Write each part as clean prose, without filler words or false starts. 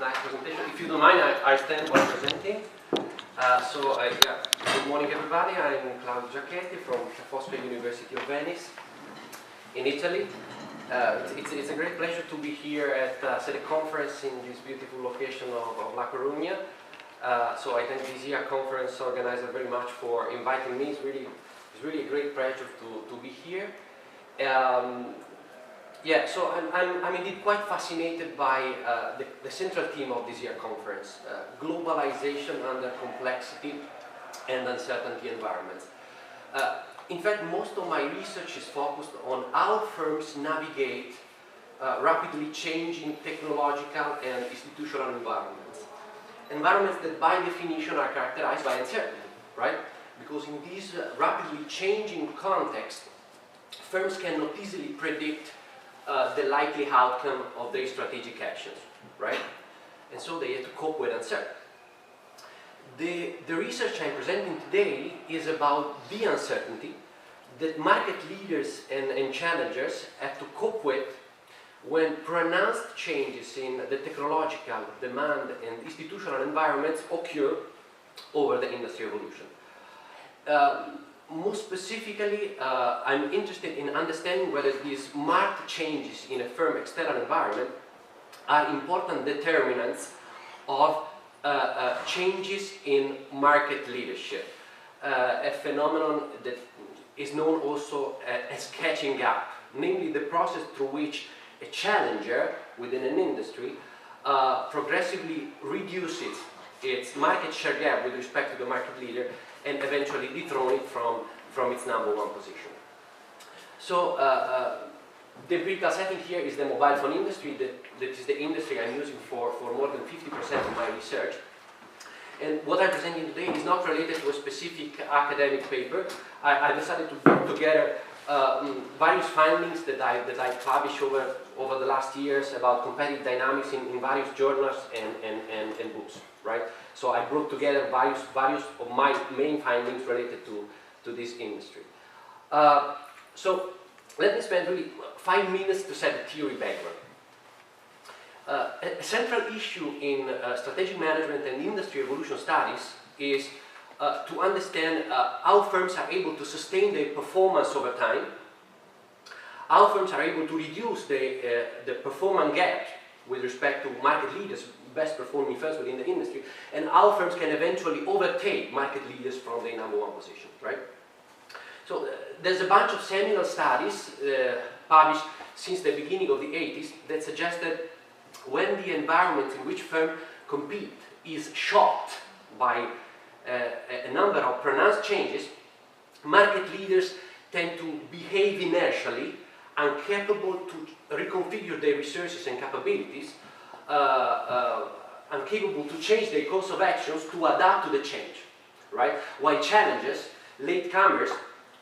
nice presentation. If you don't mind, I stand while presenting. Yeah. Good morning, everybody. I'm Claudio Giachetti from Foscari University of Venice in Italy. It's a great pleasure to be here at ACEDE conference in this beautiful location of La Coruña. So I thank this year conference organizer very much for inviting me. It's really a great pleasure to be here. Yeah, so I'm indeed quite fascinated by the central theme of this year conference, globalization under complexity and uncertainty environments. In fact, most of my research is focused on how firms navigate rapidly changing technological and institutional environments. Environments that by definition are characterized by uncertainty, right? Because in this rapidly changing context, firms cannot easily predict the likely outcome of their strategic actions, right? And so they have to cope with uncertainty. The research I'm presenting today is about the uncertainty that market leaders and challengers have to cope with when pronounced changes in the technological, demand, and institutional environments occur over the industry evolution. More specifically, I'm interested in understanding whether these marked changes in a firm external environment are important determinants of changes in market leadership, a phenomenon that is known also as catching up, namely the process through which a challenger within an industry progressively reduces its market share gap with respect to the market leader and eventually dethrone it from its #1 position. So the empirical setting here is the mobile phone industry, that is the industry I'm using for more than 50% of my research. And what I'm presenting today is not related to a specific academic paper. I decided to put together various findings that I published over the last years about competitive dynamics in various journals and books, right? So I brought together various of my main findings related to this industry. So let me spend really 5 minutes to set the theory background. A central issue in strategic management and industry evolution studies is to understand how firms are able to sustain their performance over time, how firms are able to reduce the performance gap with respect to market leaders, best performing firms within the industry, and how firms can eventually overtake market leaders from their #1 position, right? So there's a bunch of seminal studies published since the beginning of the 80s that suggest that when the environment in which firms compete is shocked by a number of pronounced changes, market leaders tend to behave inertially, incapable to reconfigure their resources and capabilities, incapable to change their course of actions to adapt to the change, right? While challengers, latecomers,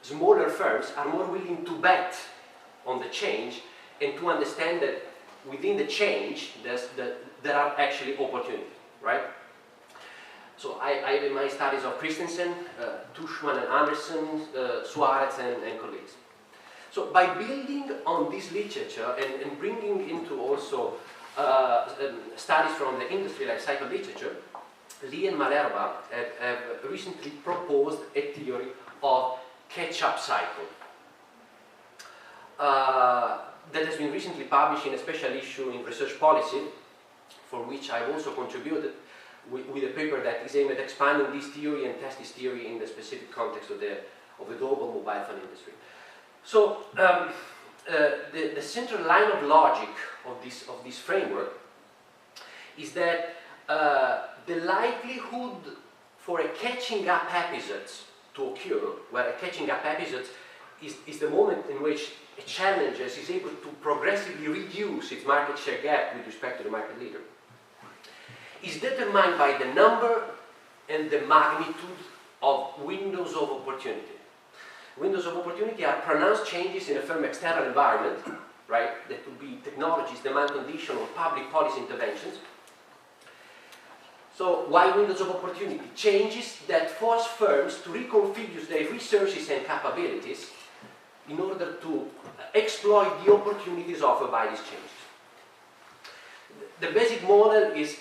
smaller firms are more willing to bet on the change and to understand that within the change there are actually opportunities, right? So I have in my studies of Christensen, Tushman and Anderson, Suarez and colleagues. So by building on this literature and bringing into also studies from the industry like cycle literature, Lee and Malerba have recently proposed a theory of catch-up cycle that has been recently published in a special issue in Research Policy, for which I've also contributed with a paper that is aimed at expanding this theory and test this theory in the specific context of the global mobile phone industry. So the central line of logic of this framework is that the likelihood for a catching up episode to occur, where a catching up episode is the moment in which a challenger is able to progressively reduce its market share gap with respect to the market leader, is determined by the number and the magnitude of windows of opportunity. Windows of opportunity are pronounced changes in a firm external environment, right? That could be technologies, demand condition, or public policy interventions. So why windows of opportunity? Changes that force firms to reconfigure their resources and capabilities in order to exploit the opportunities offered by these changes. the basic model is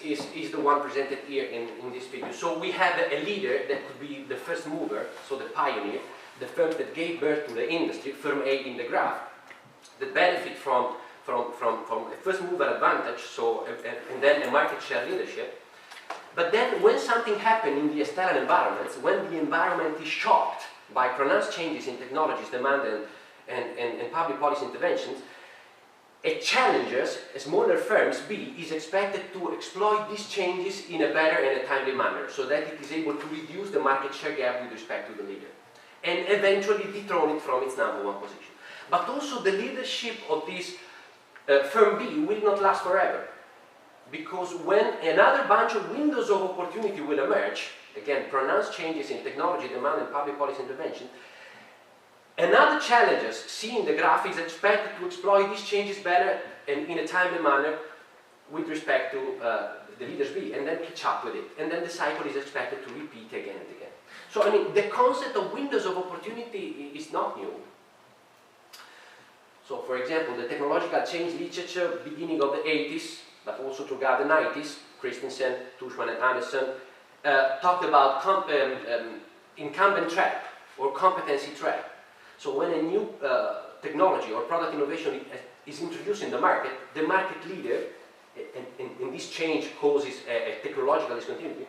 the one presented here in this video. So we have a leader that could be the first mover, so the pioneer, the firm that gave birth to the industry, firm A in the graph, that benefit from a first mover advantage, so and then a market share leadership. But then when something happens in the external environments, when the environment is shocked by pronounced changes in technologies, demand and public policy interventions, a challenger's, smaller firms, B, is expected to exploit these changes in a better and a timely manner so that it is able to reduce the market share gap with respect to the leader and eventually dethrone it from its #1 position. But also the leadership of this firm B will not last forever, because when another bunch of windows of opportunity will emerge, again, pronounced changes in technology, demand and public policy intervention, another challenger, seeing the graph, is expected to exploit these changes better and in a timely manner with respect to the leaders B, and then catch up with it. And then the cycle is expected to repeat again and again. So, I mean, the concept of windows of opportunity is not new. So, for example, the technological change literature, beginning of the 80s, but also throughout the 90s, Christensen, Tushman, and Anderson, talked about incumbent trap or competency trap. So when a new technology or product innovation is introduced in the market leader, and this change causes a technological discontinuity,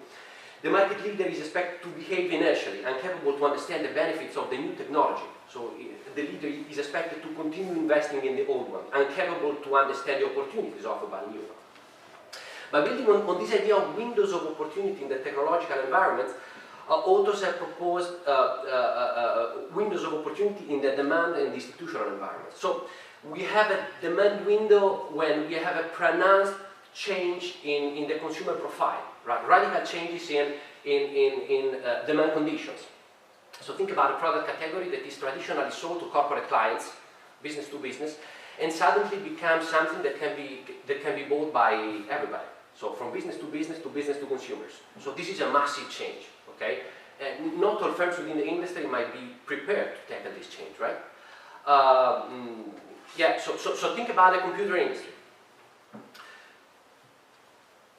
the market leader is expected to behave inertially, incapable to understand the benefits of the new technology. So the leader is expected to continue investing in the old one, incapable to understand the opportunities offered by the new one. By building on this idea of windows of opportunity in the technological environment, authors have proposed windows of opportunity in the demand and institutional environment. So we have a demand window when we have a pronounced change in the consumer profile, right? Radical changes in demand conditions. So think about a product category that is traditionally sold to corporate clients, business to business, and suddenly becomes something that can be bought by everybody. So from business to business to consumers. So this is a massive change. Okay? And not all firms within the industry might be prepared to tackle this change, right? So think about the computer industry.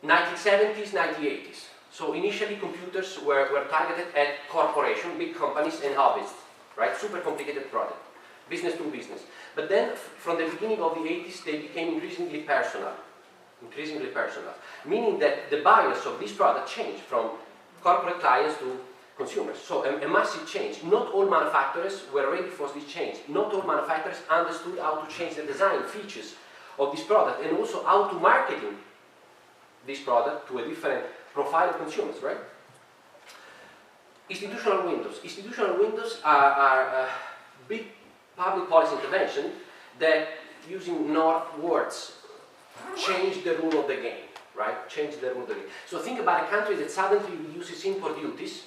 1970s, 1980s. So initially computers were targeted at corporations, big companies and hobbyists, right? Super complicated product, business to business. But then from the beginning of the 80s, they became increasingly personal, meaning that the buyers of this product changed from corporate clients to consumers. So a massive change. Not all manufacturers were ready for this change. Not all manufacturers understood how to change the design features of this product and also how to marketing this product to a different profile of consumers, right? Institutional windows. Institutional windows are big public policy intervention that, using North words, change the rule of the game. Right? Change the rule of the game. So think about a country that suddenly reduces import duties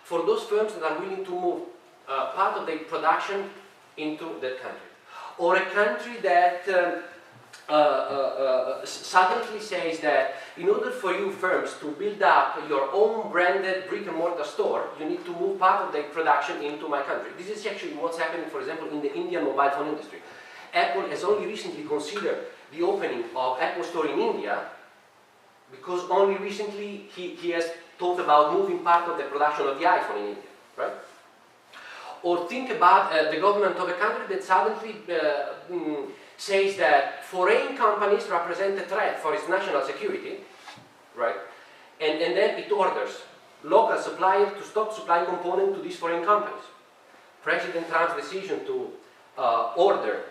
for those firms that are willing to move part of their production into that country. Or a country that suddenly says that in order for you firms to build up your own branded brick and mortar store, you need to move part of their production into my country. This is actually what's happening, for example, in the Indian mobile phone industry. Apple has only recently considered the opening of Apple Store in India, because only recently he has thought about moving part of the production of the iPhone in India, right? Or think about the government of a country that suddenly says that foreign companies represent a threat for its national security, right? And then it orders local suppliers to stop supplying components to these foreign companies. President Trump's decision to order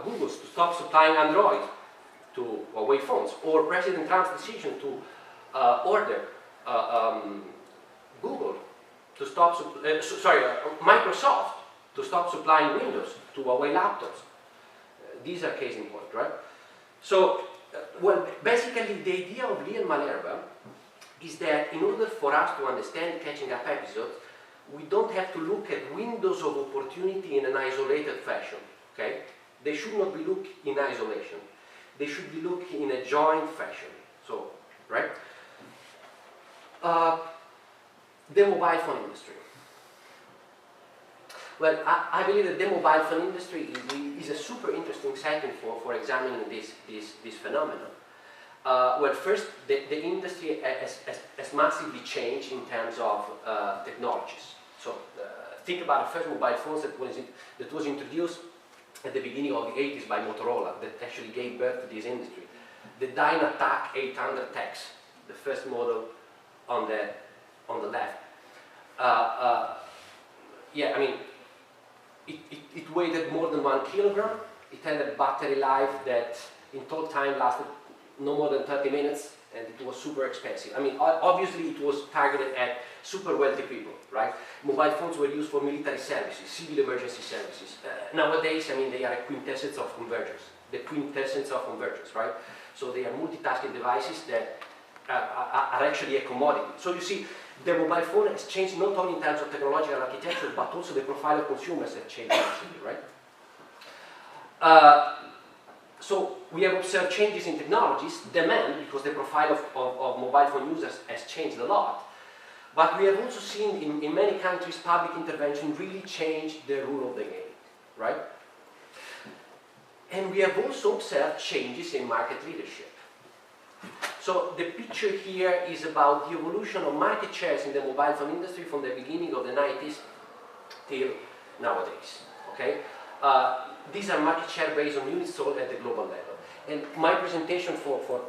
Google to stop supplying Android to Huawei phones, or President Trump's decision to order Google to stop, Microsoft to stop supplying Windows to Huawei laptops. These are case in point, right? So, well, basically the idea of Lee and Malerba is that in order for us to understand catching up episodes, we don't have to look at windows of opportunity in an isolated fashion, okay? They should not be looked in isolation. They should be looked in a joint fashion, so, right? The mobile phone industry. Well, I believe that the mobile phone industry is a super interesting setting for examining this phenomenon. Well, first, the industry has massively changed in terms of technologies. So think about the first mobile phones that was introduced at the beginning of the 80s by Motorola, that actually gave birth to this industry. The Dynatac 800X, the first model on the left. Yeah, I mean, it weighed more than 1 kilogram. It had a battery life that in total time lasted no more than 30 minutes, and it was super expensive. I mean, obviously it was targeted at super wealthy people, right? Mobile phones were used for military services, civil emergency services. Nowadays, I mean, they are a quintessence of convergence, the quintessence of convergence, right? So they are multitasking devices that are actually a commodity. So you see, the mobile phone has changed not only in terms of technological architecture, but also the profile of consumers have changed massively, right? So we have observed changes in technologies, demand, because the profile of mobile phone users has changed a lot. But we have also seen in many countries public intervention really change the rule of the game, right? And we have also observed changes in market leadership. So the picture here is about the evolution of market shares in the mobile phone industry from the beginning of the 90s till nowadays, okay? These are market share based on units sold at the global level. And my presentation for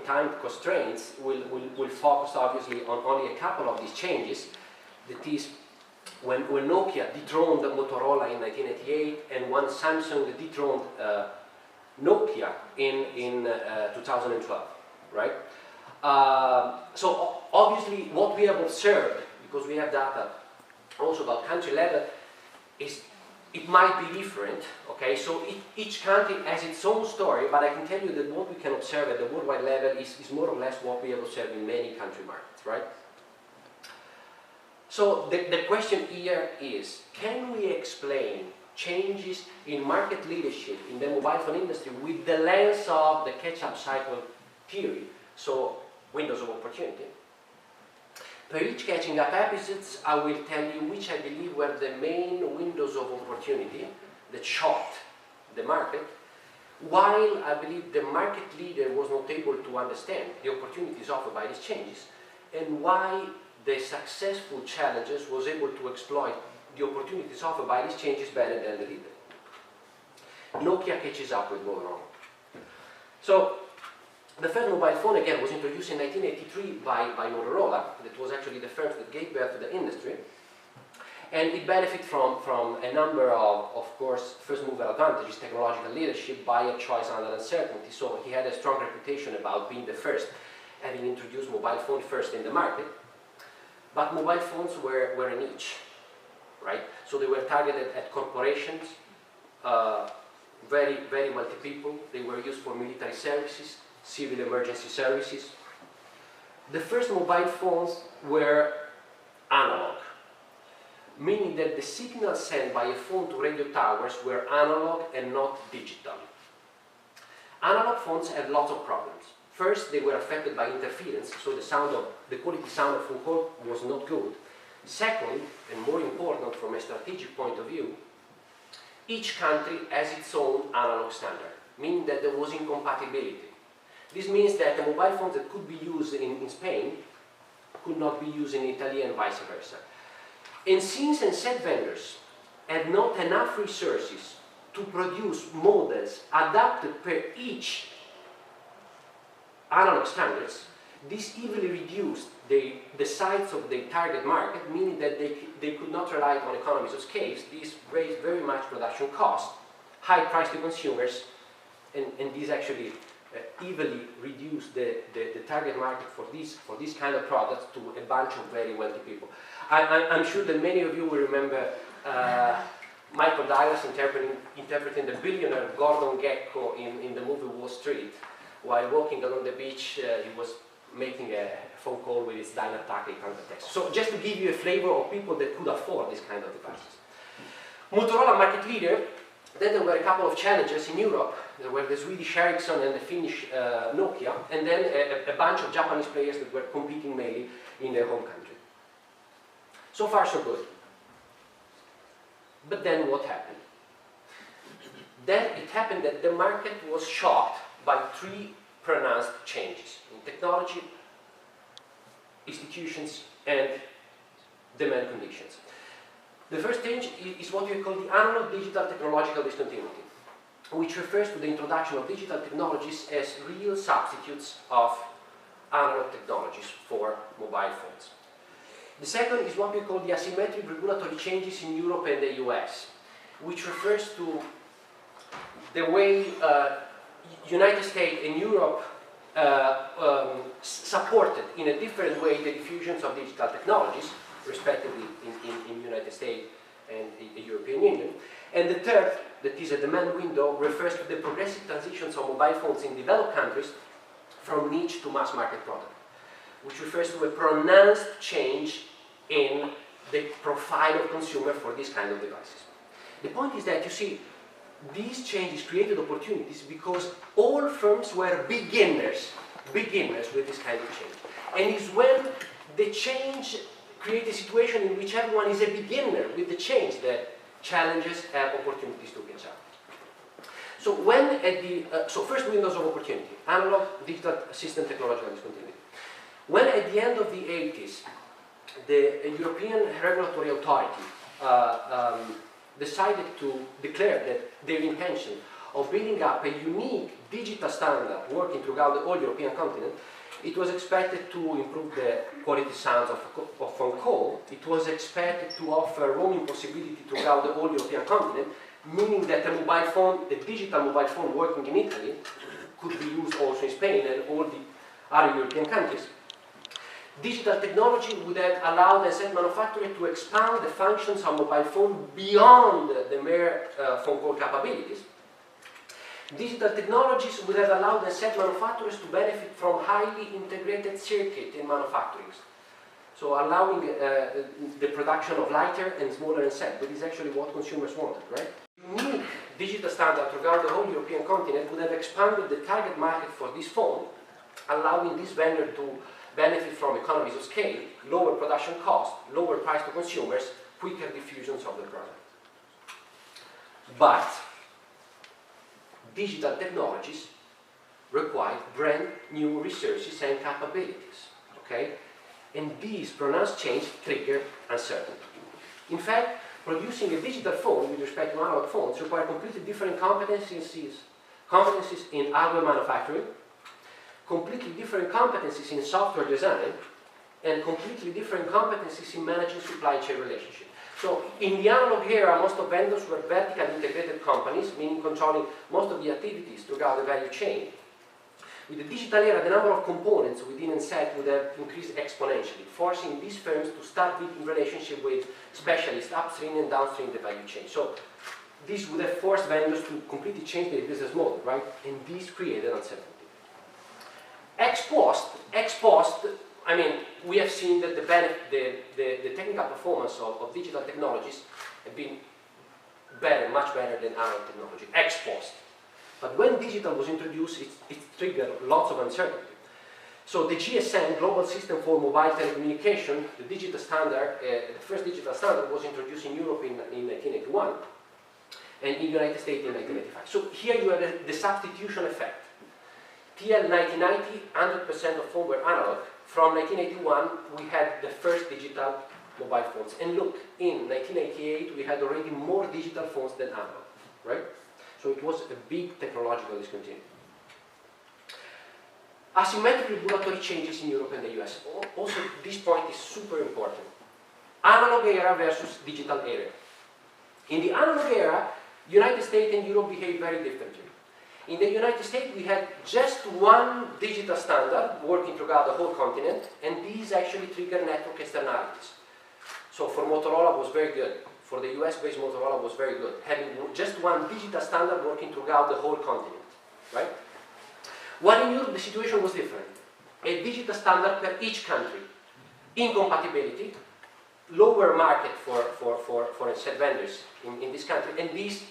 time constraints will focus obviously on only a couple of these changes. That is, when Nokia dethroned Motorola in 1988 and when Samsung dethroned Nokia in 2012, right? So obviously what we have observed, because we have data also about country level, is it might be different, okay? So each country has its own story, but I can tell you that what we can observe at the worldwide level is more or less what we have observed in many country markets, right? So the question here is, can we explain changes in market leadership in the mobile phone industry with the lens of the catch-up cycle theory, so windows of opportunity? Per each catching up episodes, I will tell you which I believe were the main windows of opportunity that shocked the market, while I believe the market leader was not able to understand the opportunities offered by these changes, and why the successful challengers was able to exploit the opportunities offered by these changes better than the leader. Nokia catches up with Motorola. So, the first mobile phone, again, was introduced in 1983 by Motorola. That was actually the first that gave birth to the industry. And it benefited from a number of course, first mover advantages, technological leadership, buyer choice under uncertainty. So he had a strong reputation about being the first, having introduced mobile phone first in the market. But mobile phones were a niche, right? So they were targeted at corporations, very, very wealthy people. They were used for military services, civil emergency services. The first mobile phones were analog, meaning that the signals sent by a phone to radio towers were analog and not digital. Analog phones had lots of problems. First, they were affected by interference, so the quality sound of phone call was not good. Second, and more important from a strategic point of view, each country has its own analog standard, meaning that there was incompatibility. This means that the mobile phones that could be used in Spain could not be used in Italy and vice versa. And since set vendors had not enough resources to produce models adapted per each analog standards, this easily reduced the size of the target market, meaning that they could not rely on economies of scale. This raised very much production cost, high price to consumers, and this actually easily reduced the target market for these kind of products to a bunch of very wealthy people. I'm sure that many of you will remember Michael Douglas interpreting the billionaire Gordon Gekko in the movie Wall Street. While walking along the beach, he was making a phone call with his Dynatac 800X. So just to give you a flavor of people that could afford this kind of devices. Motorola market leader. Then there were a couple of challengers in Europe. There were the Swedish Ericsson and the Finnish Nokia, and then a bunch of Japanese players that were competing mainly in their home country. So far, so good. But then what happened? Then it happened that the market was shocked by three pronounced changes in technology, institutions, and demand conditions. The first change is what we call the analog digital technological discontinuity, which refers to the introduction of digital technologies as real substitutes of analog technologies for mobile phones. The second is what we call the asymmetric regulatory changes in Europe and the US, which refers to the way United States and Europe supported in a different way the diffusions of digital technologies, respectively in United States and the European Union. And the third, that is a demand window, refers to the progressive transitions of mobile phones in developed countries from niche to mass market product, which refers to a pronounced change in the profile of consumer for this kind of devices. The point is that, you see, these changes created opportunities because all firms were beginners with this kind of change. And it's when the change creates a situation in which everyone is a beginner with the change that challenges have opportunities to catch up. So when at the, so first windows of opportunity, analog, digital, system, technological discontinuity. When at the end of the 80s, the European regulatory authority decided to declare that their intention of building up a unique digital standard working throughout the whole European continent, it was expected to improve the quality sounds of phone call. It was expected to offer roaming possibility throughout the whole European continent, meaning that a mobile phone, the digital mobile phone working in Italy, could be used also in Spain and all the other European countries. Digital technology would have allowed the set manufacturer to expand the functions of mobile phone beyond the mere phone call capabilities. Digital technologies would have allowed the set manufacturers to benefit from highly integrated circuit in manufacturing. So allowing the production of lighter and smaller in set, but is actually what consumers wanted, right? Unique digital standard throughout the whole European continent would have expanded the target market for this phone, allowing this vendor to benefit from economies of scale, lower production cost, lower price to consumers, quicker diffusions of the product. But digital technologies require brand new resources and capabilities, okay? And these pronounced change trigger uncertainty. In fact, producing a digital phone with respect to analog phones require completely different competencies in hardware manufacturing, completely different competencies in software design, and completely different competencies in managing supply chain relationships. So in the analog era, most of vendors were vertically integrated companies, meaning controlling most of the activities throughout the value chain. With the digital era, the number of components within a set would have increased exponentially, forcing these firms to start building relationship with specialists upstream and downstream the value chain. So this would have forced vendors to completely change their business model, right? And this created uncertainty. Ex post, I mean, we have seen that the technical performance of digital technologies have been better, much better than analog technology, ex post. But when digital was introduced, it triggered lots of uncertainty. So the GSM, Global System for Mobile Telecommunication, the digital standard, the first digital standard was introduced in Europe in 1981 and in the United States in 1985. So here you have the substitution effect. TL 1990, 100% of phones were analog. From 1981, we had the first digital mobile phones. And look, in 1988, we had already more digital phones than analog, right? So it was a big technological discontinuity. Asymmetric regulatory changes in Europe and the US. Also, this point is super important. Analog era versus digital era. In the analog era, United States and Europe behaved very differently. In the United States, we had just one digital standard working throughout the whole continent, and these actually trigger network externalities. So for Motorola was very good. For the US-based Motorola was very good, having just one digital standard working throughout the whole continent, right? While in Europe, the situation was different. A digital standard per each country. Incompatibility, lower market for set vendors in this country, and these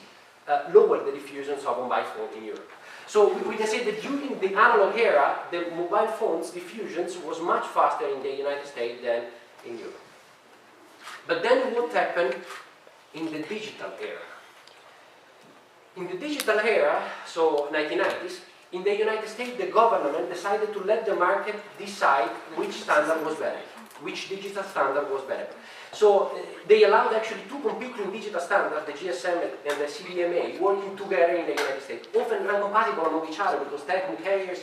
lower the diffusions of mobile phone in Europe. So we can say that during the analog era, the mobile phones diffusions was much faster in the United States than in Europe. But then what happened in the digital era? In the digital era, so 1990s, In the United States, the government decided to let the market decide which standard was better, which digital standard was better. So they allowed actually two competing digital standards, the GSM and the CDMA, working together in the United States, often incompatible among each other because telecom carriers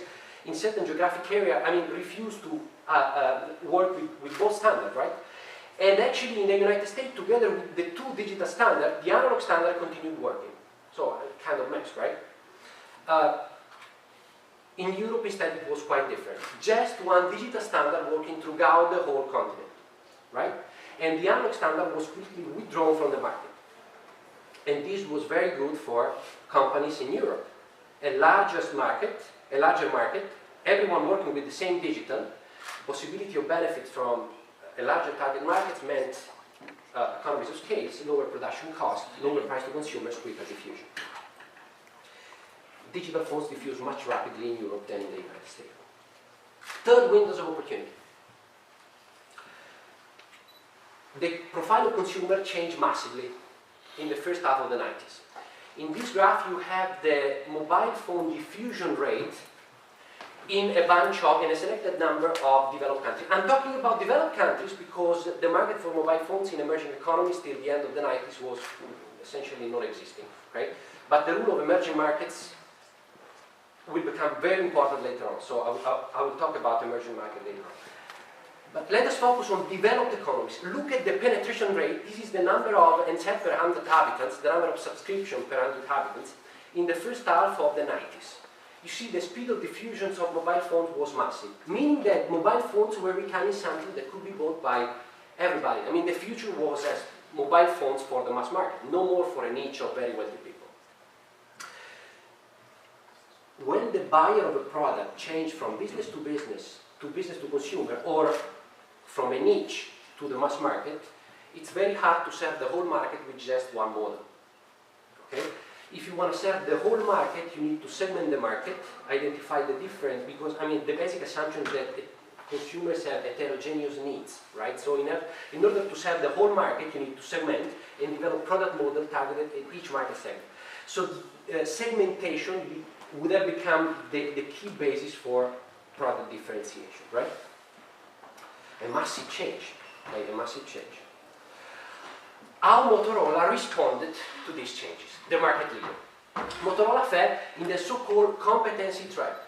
in certain geographic area, refuse to work with both standards, right? And actually in the United States, together with the two digital standards, the analog standard continued working. So kind of mess, right? In Europe, instead, it was quite different. Just one digital standard working throughout the whole continent, right? And the analog standard was quickly withdrawn from the market. And this was very good for companies in Europe. A larger market, everyone working with the same digital, possibility of benefit from a larger target market meant economies of scale, lower production costs, lower price to consumers, quicker diffusion. Digital phones diffuse much rapidly in Europe than in the United States. Third, windows of opportunity. The profile of consumer changed massively in the first half of the 90s. In this graph, you have the mobile phone diffusion rate in a selected number of developed countries. I'm talking about developed countries because the market for mobile phones in emerging economies till the end of the 90s was essentially non-existing, right? But the rule of emerging markets will become very important later on. So I will talk about emerging market later on. But let us focus on developed economies. Look at the penetration rate. This is the number of NSET per 100 inhabitants, the number of subscriptions per 100 inhabitants in the first half of the 90s. You see the speed of diffusions of mobile phones was massive, meaning that mobile phones were becoming something that could be bought by everybody. The future was as mobile phones for the mass market, no more for a niche of very wealthy people. When the buyer of a product changed from business to consumer, or from a niche to the mass market, it's very hard to serve the whole market with just one model. Okay? If you want to serve the whole market, you need to segment the market, identify the difference, because the basic assumption is that consumers have heterogeneous needs, right? So in order to serve the whole market, you need to segment and develop product model targeted at each market segment. So segmentation would have become the key basis for product differentiation, right? A massive change, right? A massive change. How Motorola responded to these changes, the market leader. Motorola fell in the so-called competency trap.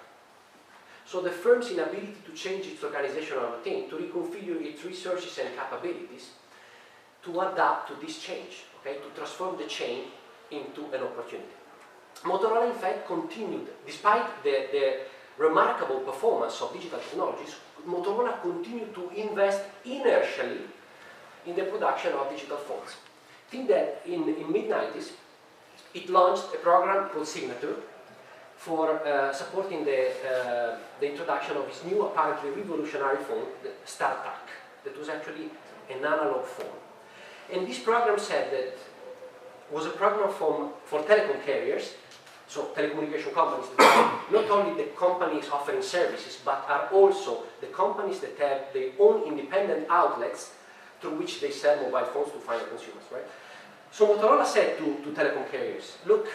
So the firm's inability to change its organizational routine, to reconfigure its resources and capabilities, to adapt to this change, okay? To transform the change into an opportunity. Motorola, in fact, continued, despite the remarkable performance of digital technologies, Motorola continued to invest inertially in the production of digital phones. Think that in mid-90s, it launched a program called Signature for supporting the introduction of its new, apparently revolutionary phone, the StarTAC, that was actually an analog phone. And this program said that was a program for telecom carriers, so telecommunication companies, not only the companies offering services, but are also the companies that have their own independent outlets through which they sell mobile phones to final consumers, right? So Motorola said to telecom carriers, look,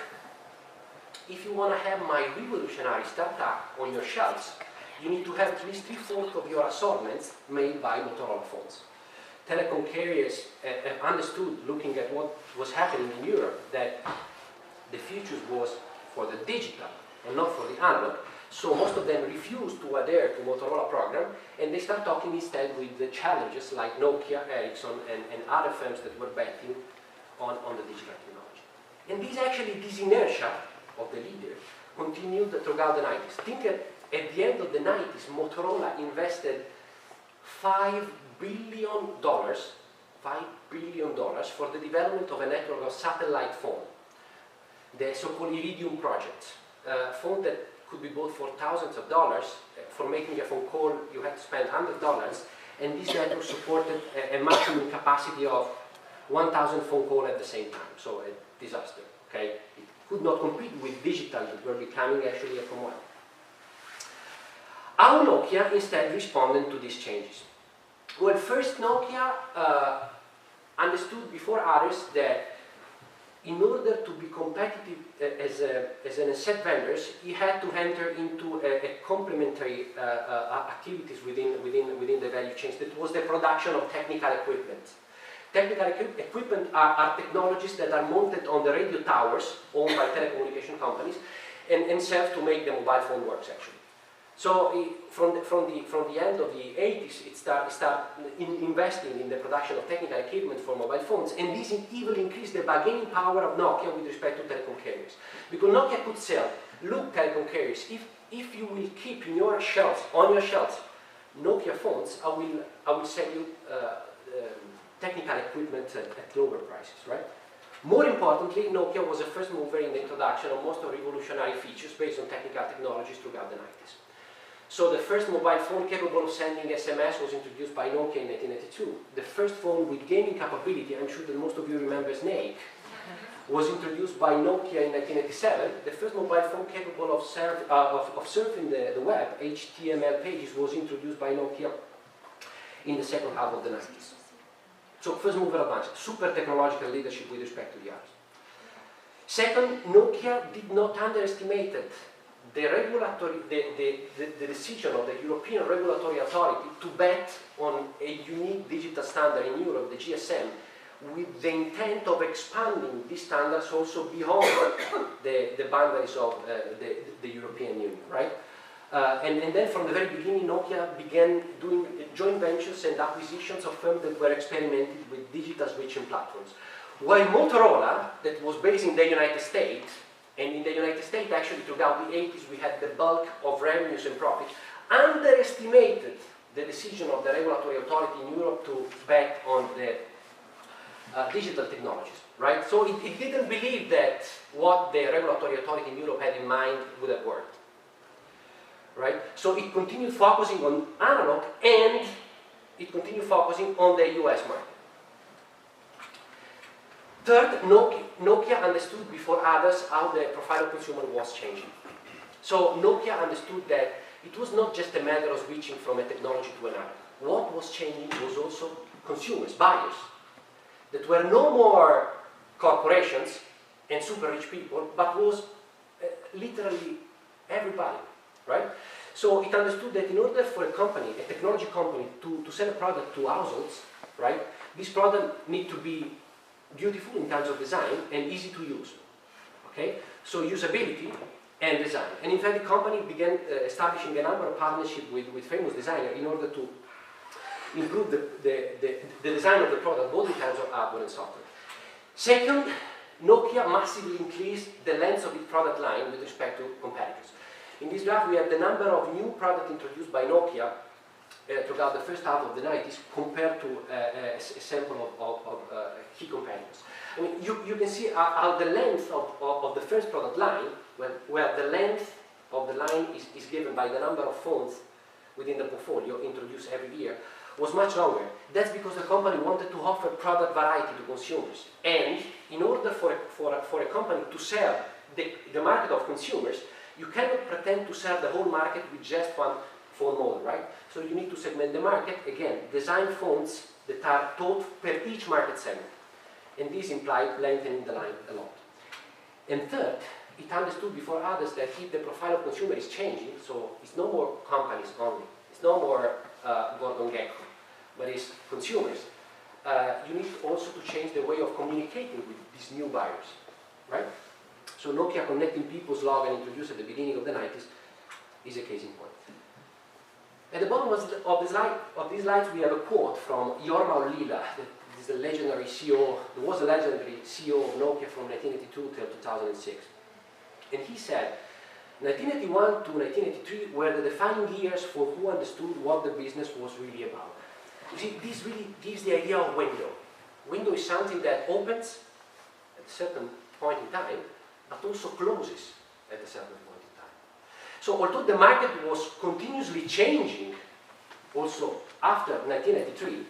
if you want to have my revolutionary startup on your shelves, you need to have at least 3/4 of your assortments made by Motorola phones. Telecom carriers have understood, looking at what was happening in Europe, that the future was for the digital and not for the analog. So most of them refused to adhere to Motorola program, and they start talking instead with the challengers like Nokia, Ericsson, and other firms that were betting on the digital technology. And this inertia of the leader continued throughout the 90s. Think at the end of the 90s, Motorola invested $5 billion for the development of a network of satellite phone, the so-called Iridium project, a phone that could be bought for thousands of dollars. For making a phone call, you had to spend $100, and this network supported a maximum capacity of 1,000 phone calls at the same time, so a disaster, okay? It could not compete with digital that were becoming actually a commodity. How Nokia instead responded to these changes? Well, first Nokia understood before others that in order to be competitive as an asset vendor, he had to enter into a complementary activities within the value chain. That was the production of technical equipment. Technical equipment are technologies that are mounted on the radio towers owned by telecommunication companies and serve to make the mobile phone works actually. So from the end of the 80s, it started investing in the production of technical equipment for mobile phones, and this even increased the bargaining power of Nokia with respect to telecom carriers. Because Nokia could sell, look, telecom carriers, if you will keep in your shelves, on your shelves, Nokia phones, I will sell you technical equipment at lower prices, right? More importantly, Nokia was the first mover in the introduction of most of revolutionary features based on technical technologies throughout the 90s. So the first mobile phone capable of sending SMS was introduced by Nokia in 1992. The first phone with gaming capability, I'm sure that most of you remember Snake, was introduced by Nokia in 1987. The first mobile phone capable of surfing the web, HTML pages, was introduced by Nokia in the second half of the 90s. So first mover advantage, super technological leadership with respect to the others. Second, Nokia did not underestimate the regulatory, the decision of the European regulatory authority to bet on a unique digital standard in Europe, the GSM, with the intent of expanding these standards also beyond the boundaries of the European Union, right? And then from the very beginning, Nokia began doing joint ventures and acquisitions of firms that were experimenting with digital switching platforms. While Motorola, that was based in the United States, and in the United States, actually, throughout the 80s, we had the bulk of revenues and profits, underestimated the decision of the regulatory authority in Europe to bet on the digital technologies, right? So it didn't believe that what the regulatory authority in Europe had in mind would have worked, right? So it continued focusing on analog, and it continued focusing on the US market. Third, Nokia understood before others how the profile of consumer was changing. So Nokia understood that it was not just a matter of switching from a technology to another. What was changing was also consumers, buyers, that were no more corporations and super rich people, but was literally everybody, right? So it understood that in order for a company, a technology company, to sell a product to households, right, this product need to be beautiful in terms of design and easy to use, okay? So usability and design. And in fact, the company began establishing a number of partnerships with famous designers in order to improve the design of the product, both in terms of hardware and software. Second, Nokia massively increased the length of its product line with respect to competitors. In this graph, we have the number of new products introduced by Nokia throughout the first half of the 90s compared to a sample of key competitors. I mean, you can see how the length of the first product line, where the length of the line is given by the number of phones within the portfolio introduced every year, was much longer. That's because the company wanted to offer product variety to consumers. And in order for a company to serve the market of consumers, you cannot pretend to serve the whole market with just one phone model, right? So you need to segment the market, again, design phones that are taught per each market segment. And this implied lengthening the line a lot. And third, it understood before others that if the profile of consumer is changing, so it's no more companies only, it's no more Gordon Gekko, but it's consumers, you need also to change the way of communicating with these new buyers, right? So Nokia connecting people slogan introduced at the beginning of the 90s is a case in point. At the bottom of these slides, we have a quote from Jorma Ollila. This is the legendary CEO, there was a legendary CEO of Nokia from 1982 till 2006. And he said, 1981 to 1983 were the defining years for who understood what the business was really about. You see, this really gives the idea of window. Window is something that opens at a certain point in time, but also closes at a certain point in time. So although the market was continuously changing also after 1993,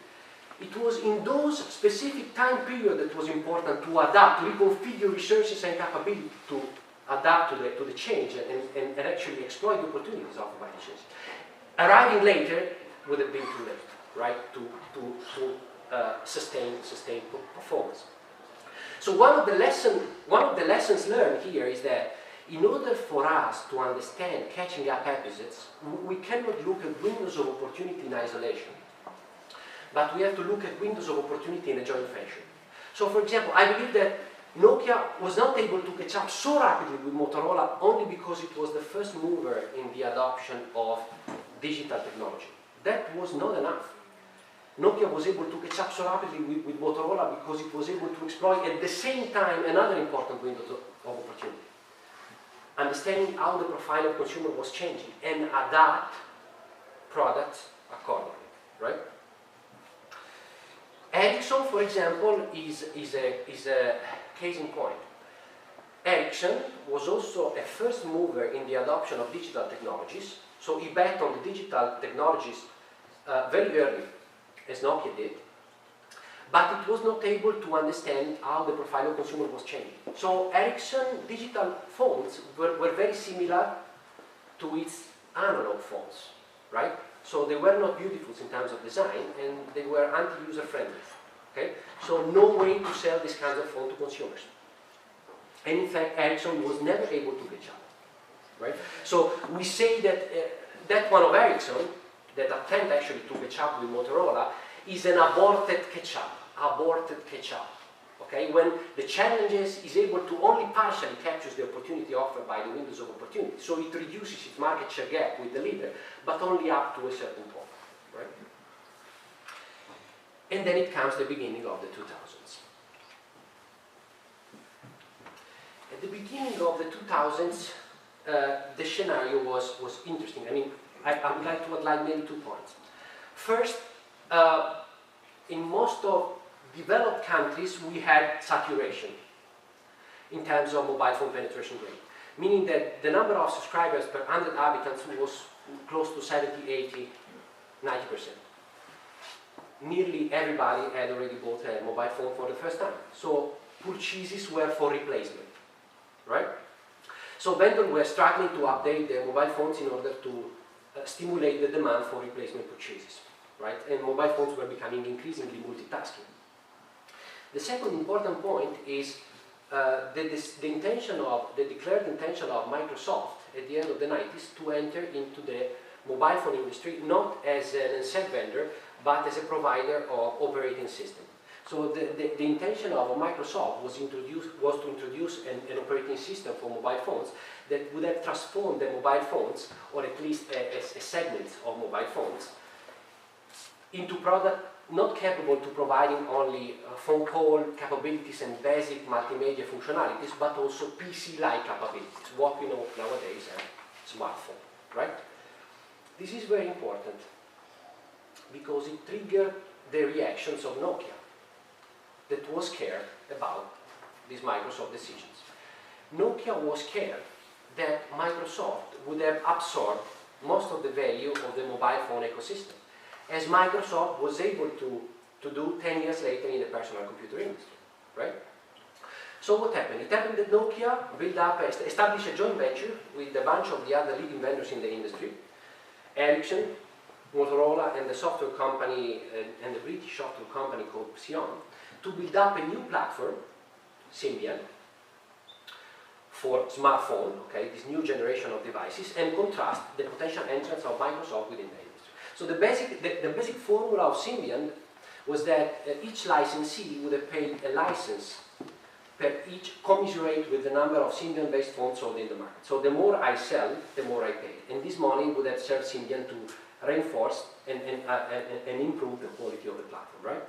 it was in those specific time periods that was important to adapt, to reconfigure resources and capability to adapt to the change and actually exploit the opportunities offered by the change. Arriving later would have been too late, right, to sustain performance. So one of the lessons learned here is that in order for us to understand catching up episodes, we cannot look at windows of opportunity in isolation, but we have to look at windows of opportunity in a joint fashion. So for example, I believe that Nokia was not able to catch up so rapidly with Motorola only because it was the first mover in the adoption of digital technology. That was not enough. Nokia was able to catch up so rapidly with Motorola because it was able to exploit at the same time another important window of opportunity. Understanding how the profile of consumer was changing and adapt products accordingly, right? Ericsson, for example, is a case in point. Ericsson was also a first mover in the adoption of digital technologies, so he bet on the digital technologies very early, as Nokia did, but it was not able to understand how the profile of consumer was changing. So Ericsson digital phones were very similar to its analog phones, right? So they were not beautiful in terms of design, and they were anti-user friendly. Okay? So no way to sell this kind of phone to consumers. And in fact, Ericsson was never able to catch up. Right? So we say that that one of Ericsson, that attempt actually to catch up with Motorola, is an aborted catch-up. Okay? When the challenges is able to only partially capture the opportunity offered by the windows of opportunity. So it reduces its market share gap with the leader, but only up to a certain point. Right? And then it comes the beginning of the 2000s. At the beginning of the 2000s, the scenario was interesting. I mean, I would like to outline maybe 2 points. First, in most of developed countries, we had saturation in terms of mobile phone penetration rate, meaning that the number of subscribers per 100 inhabitants was close to 70, 80, 90%. Nearly everybody had already bought a mobile phone for the first time. So purchases were for replacement, right? So vendors were struggling to update their mobile phones in order to stimulate the demand for replacement purchases, right? And mobile phones were becoming increasingly multitasking. The second important point is the declared intention of Microsoft at the end of the 90s to enter into the mobile phone industry, not as an handset vendor, but as a provider of operating system. So the intention of Microsoft was to introduce an operating system for mobile phones that would have transformed the mobile phones, or at least a segment of mobile phones, into product not capable to providing only phone call capabilities and basic multimedia functionalities, but also PC-like capabilities, what we know nowadays as smartphone, right? This is very important because it triggered the reactions of Nokia that was scared about these Microsoft decisions. Nokia was scared that Microsoft would have absorbed most of the value of the mobile phone ecosystem, as Microsoft was able to do 10 years later in the personal computer industry, right? So what happened? It happened that Nokia established a joint venture with a bunch of the other leading vendors in the industry, Ericsson, Motorola, and the software company, and the British software company called Xeon, to build up a new platform, Symbian, for smartphone, okay, this new generation of devices, and contrast the potential entrance of Microsoft within the industry. So the basic formula of Symbian was that each licensee would have paid a license per each commensurate with the number of Symbian-based phones sold in the market. So the more I sell, the more I pay. And this money would have served Symbian to reinforce and improve the quality of the platform, right?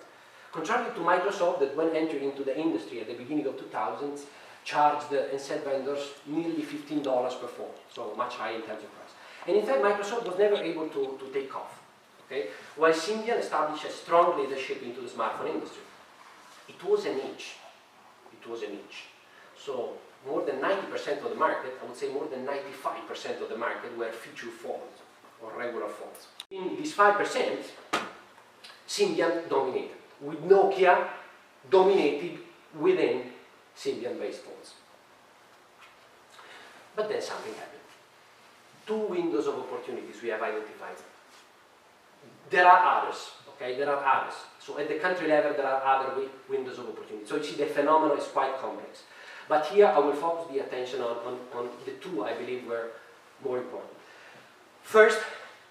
Contrary to Microsoft, that when entering into the industry at the beginning of 2000s, charged the handset vendors nearly $15 per phone, so much higher in terms of price. And in fact, Microsoft was never able to take off, okay? While Symbian established a strong leadership into the smartphone industry. It was a niche. It was a niche. So more than 90% of the market, I would say more than 95% of the market were feature phones or regular phones. In these 5%, Symbian dominated, with Nokia dominated within Symbian-based phones. But then something happened. Two windows of opportunities we have identified. There are others, Okay, there are others. So at the country level, there are other windows of opportunity. So you see, the phenomenon is quite complex. But here, I will focus the attention on the two I believe were more important. First,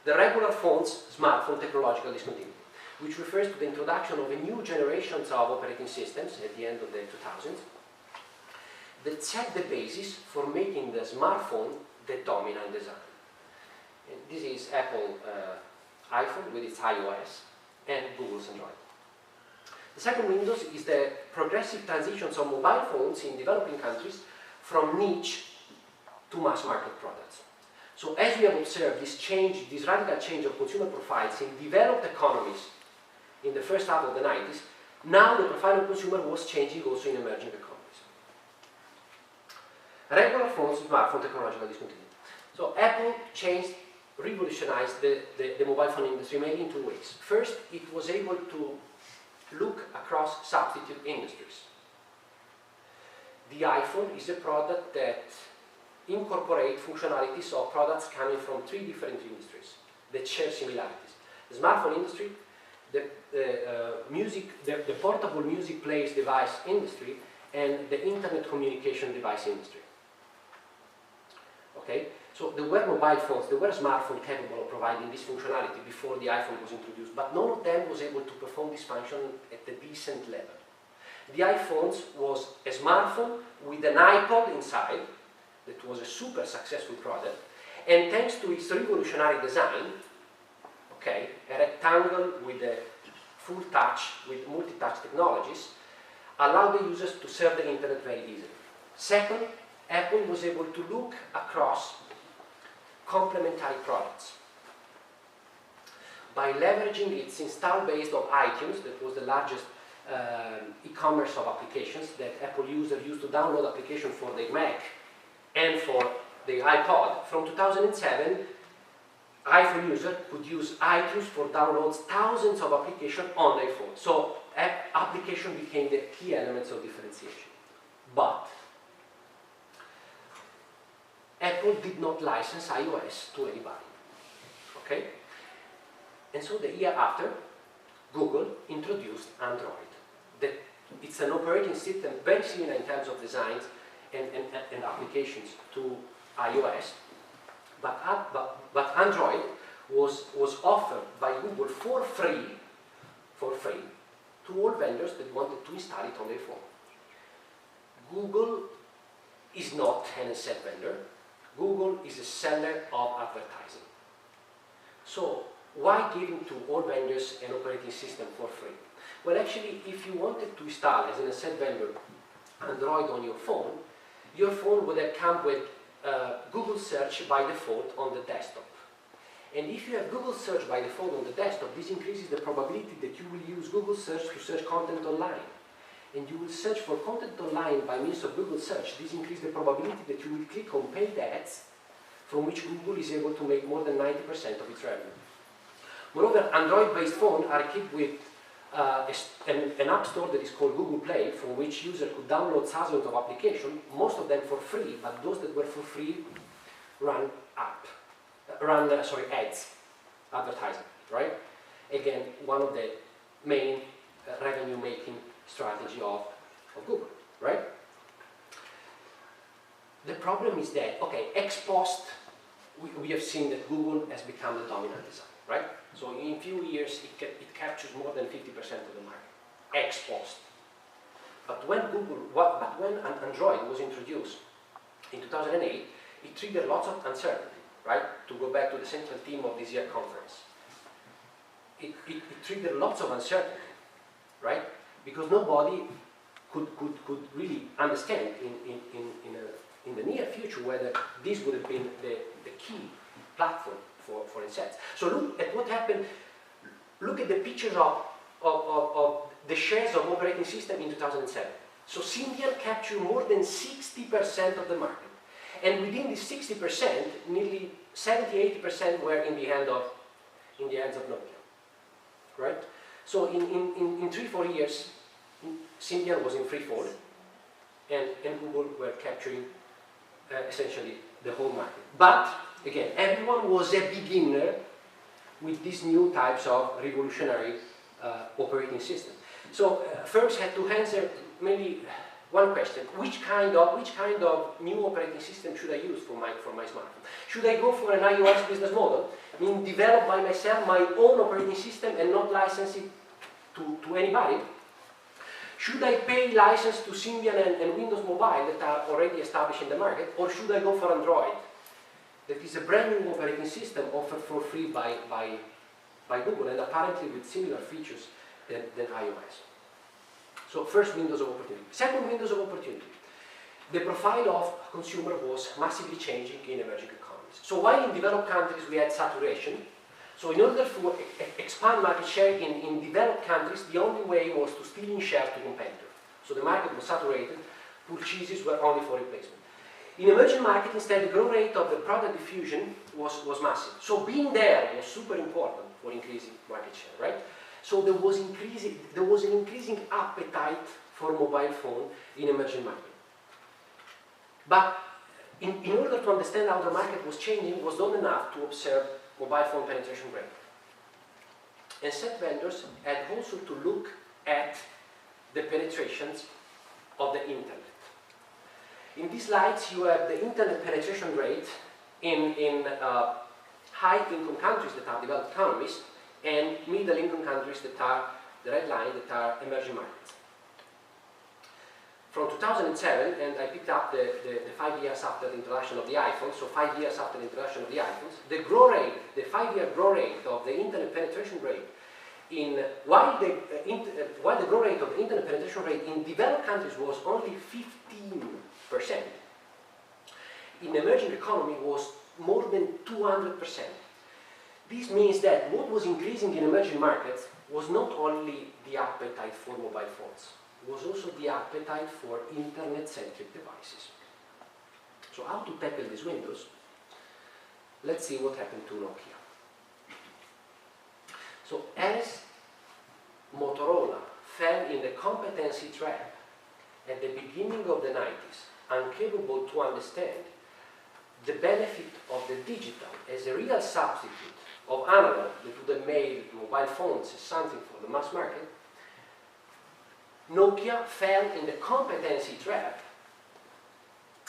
the regular phone's smartphone technological discontinuity, which refers to the introduction of a new generation of operating systems at the end of the 2000s that set the basis for making the smartphone the dominant design. And this is Apple iPhone with its iOS and Google's Android. The second window is the progressive transitions of mobile phones in developing countries from niche to mass market products. So as we have observed this change, this radical change of consumer profiles in developed economies in the first half of the 90s, now the profile of consumer was changing also in emerging economies. Regular phones, smartphone technological discontinuity. So Apple revolutionized the mobile phone industry mainly in two ways. First, it was able to look across substitute industries. The iPhone is a product that incorporates functionalities of products coming from three different industries that share similarities. The smartphone industry, the portable music players device industry, and the internet communication device industry. Okay? So there were mobile phones, there were smartphones capable of providing this functionality before the iPhone was introduced, but none of them was able to perform this function at a decent level. The iPhone was a smartphone with an iPod inside, that was a super successful product, and thanks to its revolutionary design, okay, a rectangle with a full touch, with multi-touch technologies, allowed the users to serve the internet very easily. Second, Apple was able to look across complementary products. By leveraging its install base of iTunes, that was the largest e-commerce of applications that Apple users used to download applications for their Mac and for the iPod, from 2007, iPhone users could use iTunes for downloads thousands of applications on their phone. So application became the key elements of differentiation. But Apple did not license iOS to anybody. Okay? And so the year after, Google introduced Android. It's an operating system very similar in terms of designs and applications to iOS, but Android was offered by Google for free to all vendors that wanted to install it on their phone. Google is not an ACEDE vendor. Google is a seller of advertising. So why giving to all vendors an operating system for free? Well, actually, if you wanted to install as an ACEDE vendor Android on your phone would have come with Google search by default on the desktop. And if you have Google search by default on the desktop, this increases the probability that you will use Google search to search content online. And you will search for content online by means of Google search. This increases the probability that you will click on paid ads, from which Google is able to make more than 90% of its revenue. Moreover, Android-based phones are equipped with an app store that is called Google Play, from which users could download thousands of applications, most of them for free, but those that were for free run ads, advertising, right? Again, one of the main revenue-making strategy of Google, right? The problem is that, okay, ex post, we have seen that Google has become the dominant design, right? So in a few years, it captures more than 50% of the market, ex post. But when Android was introduced in 2008, it triggered lots of uncertainty, right? To go back to the central theme of this year's conference. It triggered lots of uncertainty, right? Because nobody could really understand in the near future whether this would have been the key platform for ACEDE. So look at what happened. Look at the pictures of the shares of operating system in 2007. So Symbian captured more than 60% of the market. And within this 60%, nearly 70–80% were in the hands of Nokia. Right? So in 3–4 years, Symbian was in free fall, and Google were capturing essentially the whole market. But again, everyone was a beginner with these new types of revolutionary operating system. So firms had to answer maybe one question: which kind of new operating system should I use for my smartphone? Should I go for an iOS business model, I mean develop by myself my own operating system and not license it to anybody? Should I pay license to Symbian and Windows Mobile that are already established in the market, or should I go for Android? That is a brand new operating system offered for free by Google, and apparently with similar features than iOS. So first windows of opportunity. Second windows of opportunity. The profile of consumer was massively changing in emerging economies. So while in developed countries we had saturation, so in order to expand market share in developed countries, the only way was to steal in share to competitors. So the market was saturated, purchases were only for replacement. In emerging markets, instead, the growth rate of the product diffusion was massive. So being there was super important for increasing market share, right? So there was an increasing appetite for mobile phone in emerging markets. But in order to understand how the market was changing, it was not enough to observe mobile phone penetration rate. And set vendors had also to look at the penetrations of the internet. In these slides, you have the internet penetration rate in high-income countries that are developed economies and middle-income countries that are, the red line, that are emerging markets. From 2007, and I picked up the 5 years after the introduction of the iPhone, so 5 years after the introduction of the iPhones, the growth rate, the 5-year growth rate of the internet penetration rate, while the growth rate of the internet penetration rate in developed countries was only 15%, in emerging economy was more than 200%. This means that what was increasing in emerging markets was not only the appetite for mobile phones, it was also the appetite for internet-centric devices. So how to tackle these windows? Let's see what happened to Nokia. So as Motorola fell in the competency trap at the beginning of the 90s, incapable to understand the benefit of the digital as a real substitute of analog that would have made mobile phones something for the mass market, Nokia fell in the competency trap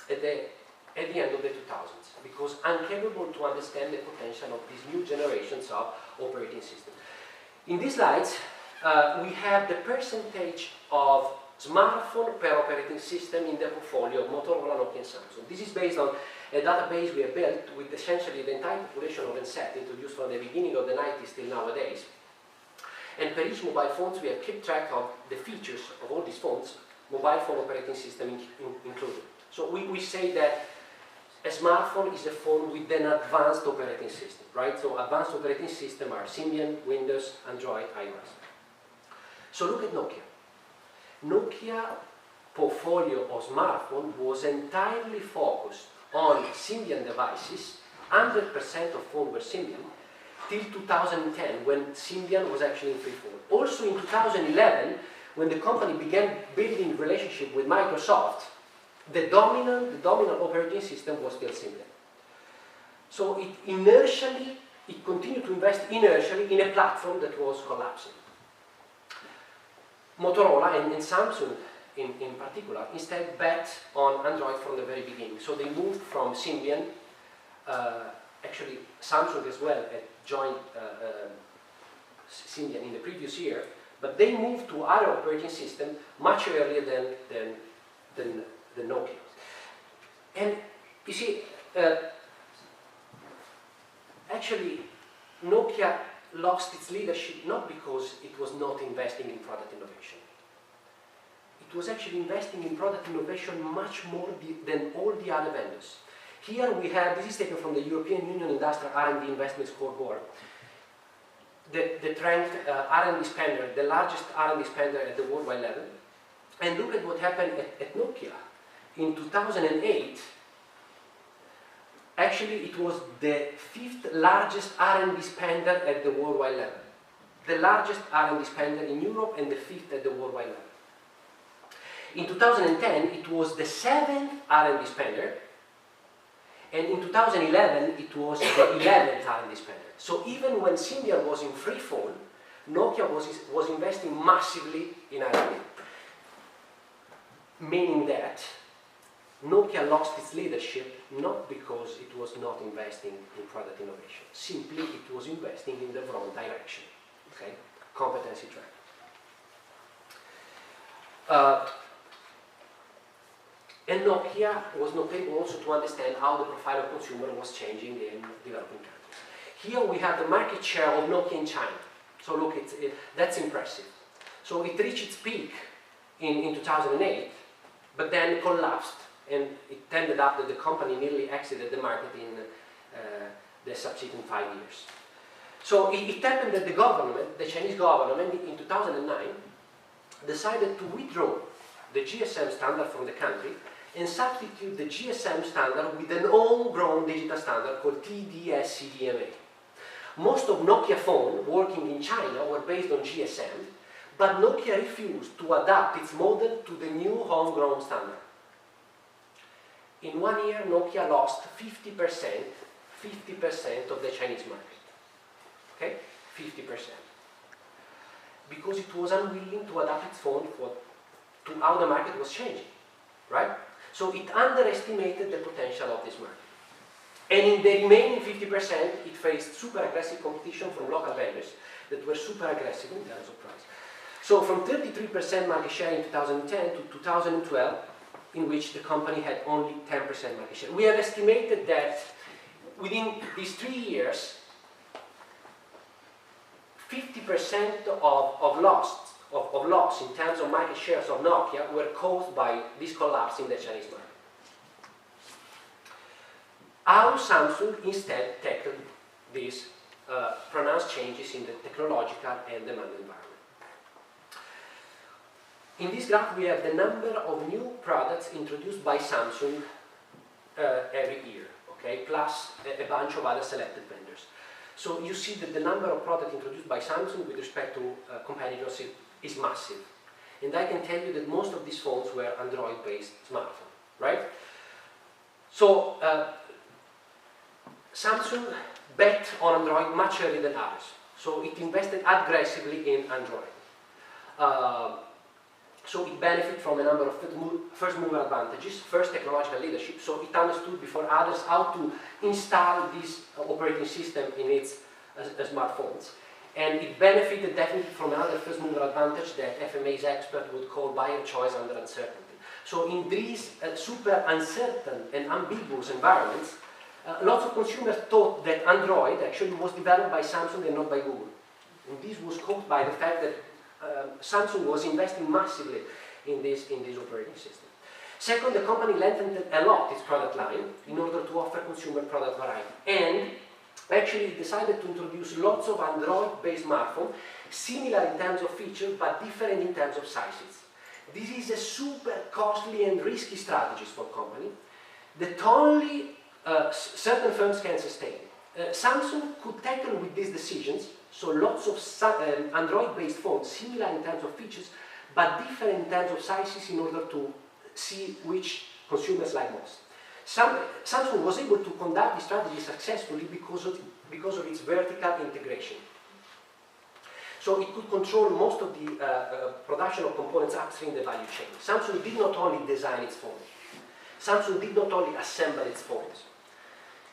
at the end of the 2000s, because incapable to understand the potential of these new generations of operating systems. In these slides, we have the percentage of smartphone per operating system in the portfolio of Motorola, Nokia, and Samsung. This is based on a database we have built with essentially the entire population of NSET, introduced from the beginning of the 90s till nowadays. And per each mobile phones, we have kept track of the features of all these phones, mobile phone operating system included. So we say that a smartphone is a phone with an advanced operating system, right? So advanced operating system are Symbian, Windows, Android, iOS. So look at Nokia. Nokia portfolio of smartphone was entirely focused on Symbian devices. 100% of phones were Symbian till 2010, when Symbian was actually in free fall. Also in 2011, when the company began building relationship with Microsoft, the dominant operating system was still Symbian. So it continued to invest inertially in a platform that was collapsing. Motorola and Samsung in particular instead bet on Android from the very beginning. So they moved from Symbian, actually Samsung as well had joined Symbian in the previous year, but they moved to other operating system much earlier than Nokia. And you see, actually Nokia lost its leadership not because it was not investing in product innovation. It was actually investing in product innovation much more than all the other vendors. Here we have, this is taken from the European Union Industrial R&D Investment Scoreboard, the ranked R&D spender, the largest R&D spender at the worldwide level. And look at what happened at Nokia. In 2008, actually it was the 5th largest R&D spender at the worldwide level. The largest R&D spender in Europe and the 5th at the worldwide level. In 2010, it was the 7th R&D spender, and in 2011, it was the 11th R&D spender. So even when Symbian was in free fall, Nokia was investing massively in R&D, meaning that Nokia lost its leadership not because it was not investing in product innovation, simply it was investing in the wrong direction, okay? Competency track. And Nokia was not able also to understand how the profile of consumer was changing in developing countries. Here we have the market share of Nokia in China. So look, that's impressive. So it reached its peak in 2008, but then collapsed, and it ended up that the company nearly exited the market in the subsequent 5 years. So it happened that the government, the Chinese government, in 2009, decided to withdraw the GSM standard from the country and substitute the GSM standard with an homegrown digital standard called TD-SCDMA. Most of Nokia phones working in China were based on GSM, but Nokia refused to adapt its model to the new homegrown standard. In 1 year, Nokia lost 50% of the Chinese market. Okay? 50%. Because it was unwilling to adapt its phone to how the market was changing. Right? So it underestimated the potential of this market. And in the remaining 50%, it faced super aggressive competition from local vendors that were super aggressive in terms of price. So from 33% market share in 2010 to 2012, in which the company had only 10% market share. We have estimated that within these 3 years, 50% of loss in terms of market shares of Nokia were caused by this collapse in the Chinese market. How Samsung instead tackled these pronounced changes in the technological and demand environment. In this graph we have the number of new products introduced by Samsung every year, okay, plus a bunch of other selected vendors. So you see that the number of products introduced by Samsung with respect to competitors is massive. And I can tell you that most of these phones were Android-based smartphones, right? So Samsung bet on Android much earlier than others. So it invested aggressively in Android. So it benefited from a number of first mover advantages, first technological leadership, so it understood before others how to install this operating system in its smartphones. And it benefited definitely from another first mover advantage that FMA's expert would call buyer choice under uncertainty. So in these super uncertain and ambiguous environments, lots of consumers thought that Android actually was developed by Samsung and not by Google. And this was caused by the fact that Samsung was investing massively in this operating system. Second, the company lengthened a lot its product line in order to offer consumer product variety. And actually decided to introduce lots of Android-based smartphones, similar in terms of features, but different in terms of sizes. This is a super costly and risky strategy for a company that only certain firms can sustain. Samsung could tackle with these decisions, so lots of Android-based phones, similar in terms of features, but different in terms of sizes in order to see which consumers like most. Samsung was able to conduct this strategy successfully because of its vertical integration. So it could control most of the production of components upstream the value chain. Samsung did not only design its phones, Samsung did not only assemble its phones,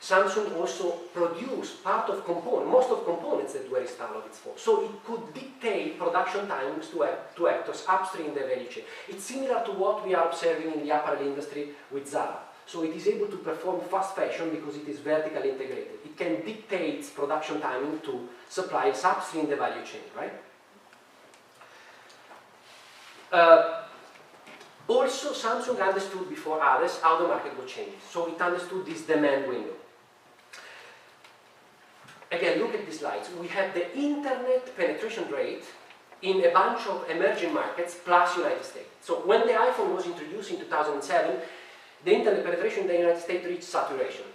Samsung also produced most of components that were installed on its phone. So it could dictate production timings to actors upstream the value chain. It's similar to what we are observing in the apparel industry with Zara. So it is able to perform fast fashion because it is vertically integrated. It can dictate production timing to suppliers upstream the value chain, right? Also, Samsung understood before others how the market was changing. So it understood this demand window. Again, look at these slides. We have the internet penetration rate in a bunch of emerging markets plus United States. So when the iPhone was introduced in 2007, the internet penetration in the United States reached saturation,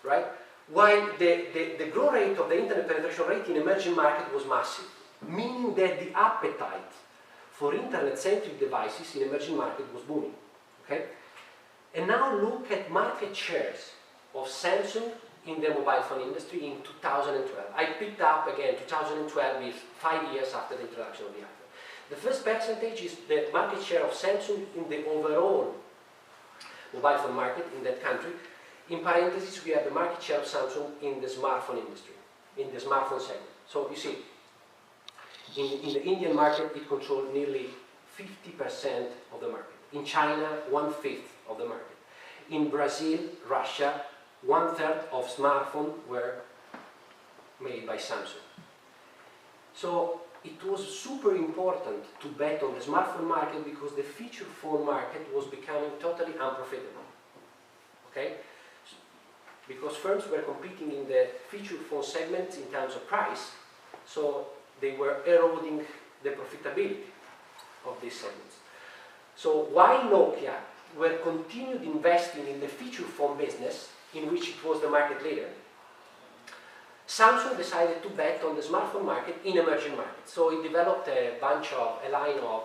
right? While the growth rate of the internet penetration rate in emerging markets was massive, meaning that the appetite for internet-centric devices in emerging markets was booming, okay? And now look at market shares of Samsung in the mobile phone industry in 2012. I picked up again 2012 is 5 years after the introduction of the iPhone. The first percentage is the market share of Samsung in the overall mobile phone market in that country. In parentheses, we have the market share of Samsung in the smartphone industry, in the smartphone segment. So you see, in the Indian market, it controlled nearly 50% of the market. In China, 1/5 of the market. In Brazil, Russia, 1/3 of smartphones were made by Samsung. So it was super important to bet on the smartphone market because the feature phone market was becoming totally unprofitable. Okay? Because firms were competing in the feature phone segment in terms of price, so they were eroding the profitability of these segments. So while Nokia were continued investing in the feature phone business, in which it was the market leader, Samsung decided to bet on the smartphone market in emerging markets. So it developed a line of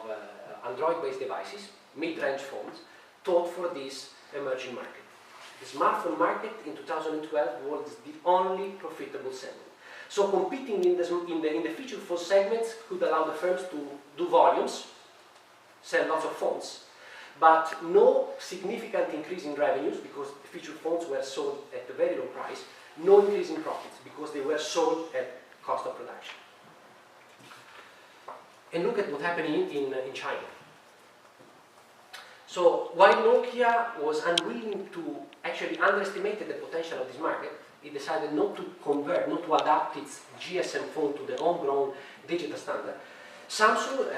Android-based devices, mid-range phones, taught for this emerging market. The smartphone market in 2012 was the only profitable segment. So competing in the feature phone segments could allow the firms to do volumes, sell lots of phones, but no significant increase in revenues because feature phones were sold at a very low price, no increase in profits because they were sold at cost of production. And look at what happened in China. So while Nokia was unwilling to actually underestimate the potential of this market, it decided not to convert, not to adapt its GSM phone to the homegrown digital standard. Samsung,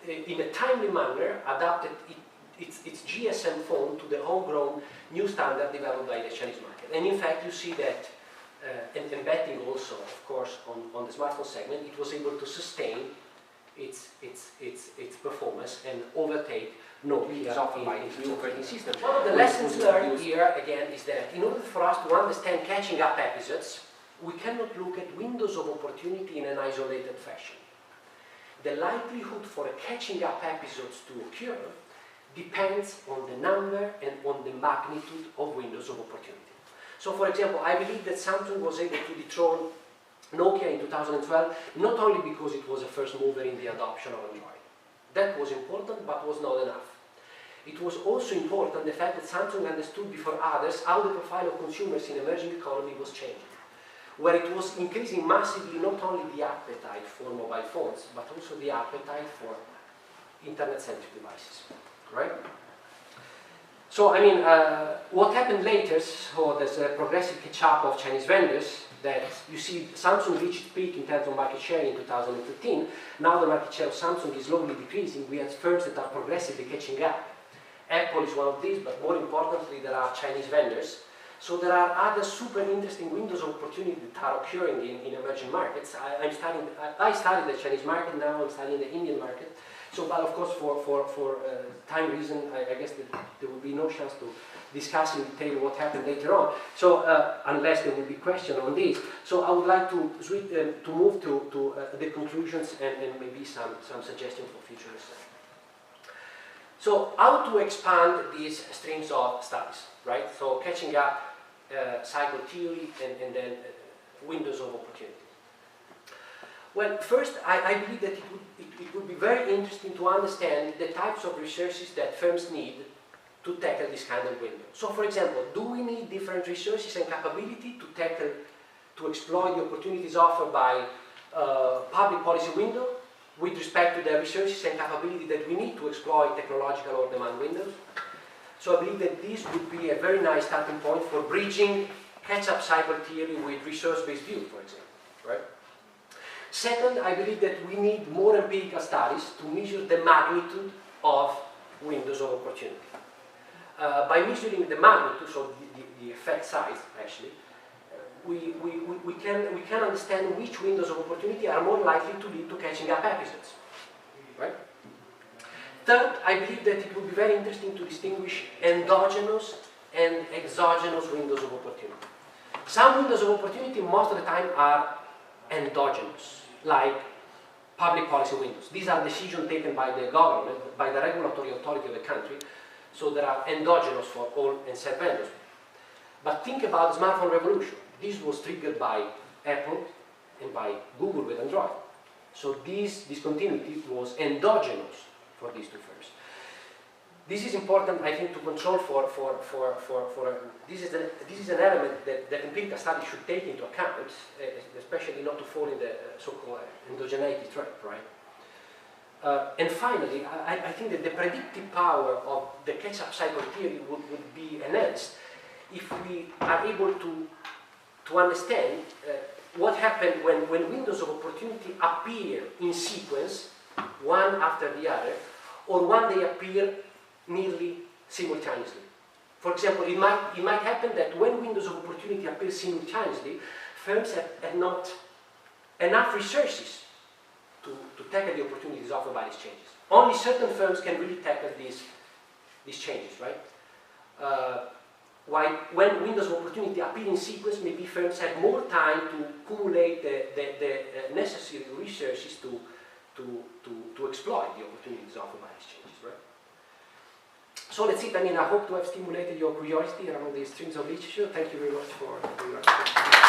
in a timely manner, adapted its GSM phone to the homegrown new standard developed by the Chinese market. And in fact, you see that, and betting also, of course, on the smartphone segment, it was able to sustain its performance and overtake Nokia in its new operating system. One of the lessons learned here, again, is that in order for us to understand catching up episodes, we cannot look at windows of opportunity in an isolated fashion. The likelihood for catching up episodes to occur depends on the number and on the magnitude of windows of opportunity. So, for example, I believe that Samsung was able to dethrone Nokia in 2012 not only because it was a first mover in the adoption of Android. That was important, but was not enough. It was also important the fact that Samsung understood before others how the profile of consumers in emerging economy was changing, where it was increasing massively not only the appetite for mobile phones, but also the appetite for internet-centric devices, right? So, I mean, what happened later, so there's a progressive catch-up of Chinese vendors that you see Samsung reached its peak in terms of market share in 2015. Now the market share of Samsung is slowly decreasing. We have firms that are progressively catching up. Apple is one of these, but more importantly, there are Chinese vendors. So there are other super interesting windows of opportunity that are occurring in emerging markets. I studied the Chinese market, now I'm studying the Indian market. So, but of course, for time reason, I guess that there will be no chance to discuss in detail what happened later on. So, unless there will be questions on this. So, I would like to move to the conclusions and maybe some suggestions for future research. So, how to expand these streams of studies, right? So, catching up, cycle theory, and then windows of opportunity. Well, first, I believe that it would be very interesting to understand the types of resources that firms need to tackle this kind of window. So, for example, do we need different resources and capability to exploit the opportunities offered by public policy window with respect to the resources and capability that we need to exploit technological or demand windows? So I believe that this would be a very nice starting point for bridging catch-up cycle theory with resource-based view, for example, right? Second, I believe that we need more empirical studies to measure the magnitude of windows of opportunity. By measuring the magnitude, so the effect size, actually, we can understand which windows of opportunity are more likely to lead to catching up episodes, right? Third, I believe that it would be very interesting to distinguish endogenous and exogenous windows of opportunity. Some windows of opportunity, most of the time, are endogenous, like public policy windows. These are decisions taken by the government, by the regulatory authority of the country, so they are endogenous for all and set vendors. But think about the smartphone revolution. This was triggered by Apple and by Google with Android. So this discontinuity was endogenous for these two firms. This is important, I think, to control this is an element that empirical studies should take into account, especially not to fall in the so-called endogeneity trap, right? And finally, I think that the predictive power of the catch-up cycle theory would be enhanced if we are able to understand what happened when windows of opportunity appear in sequence, one after the other, or when they appear nearly simultaneously. For example, it might happen that when windows of opportunity appear simultaneously, firms have not enough resources to tackle the opportunities offered by these changes. Only certain firms can really tackle these changes, right? While when windows of opportunity appear in sequence, maybe firms have more time to accumulate the necessary resources to exploit the opportunities offered by these changes, right? So that's it. I mean, I hope to have stimulated your curiosity around these streams of literature. Thank you very much for your attention.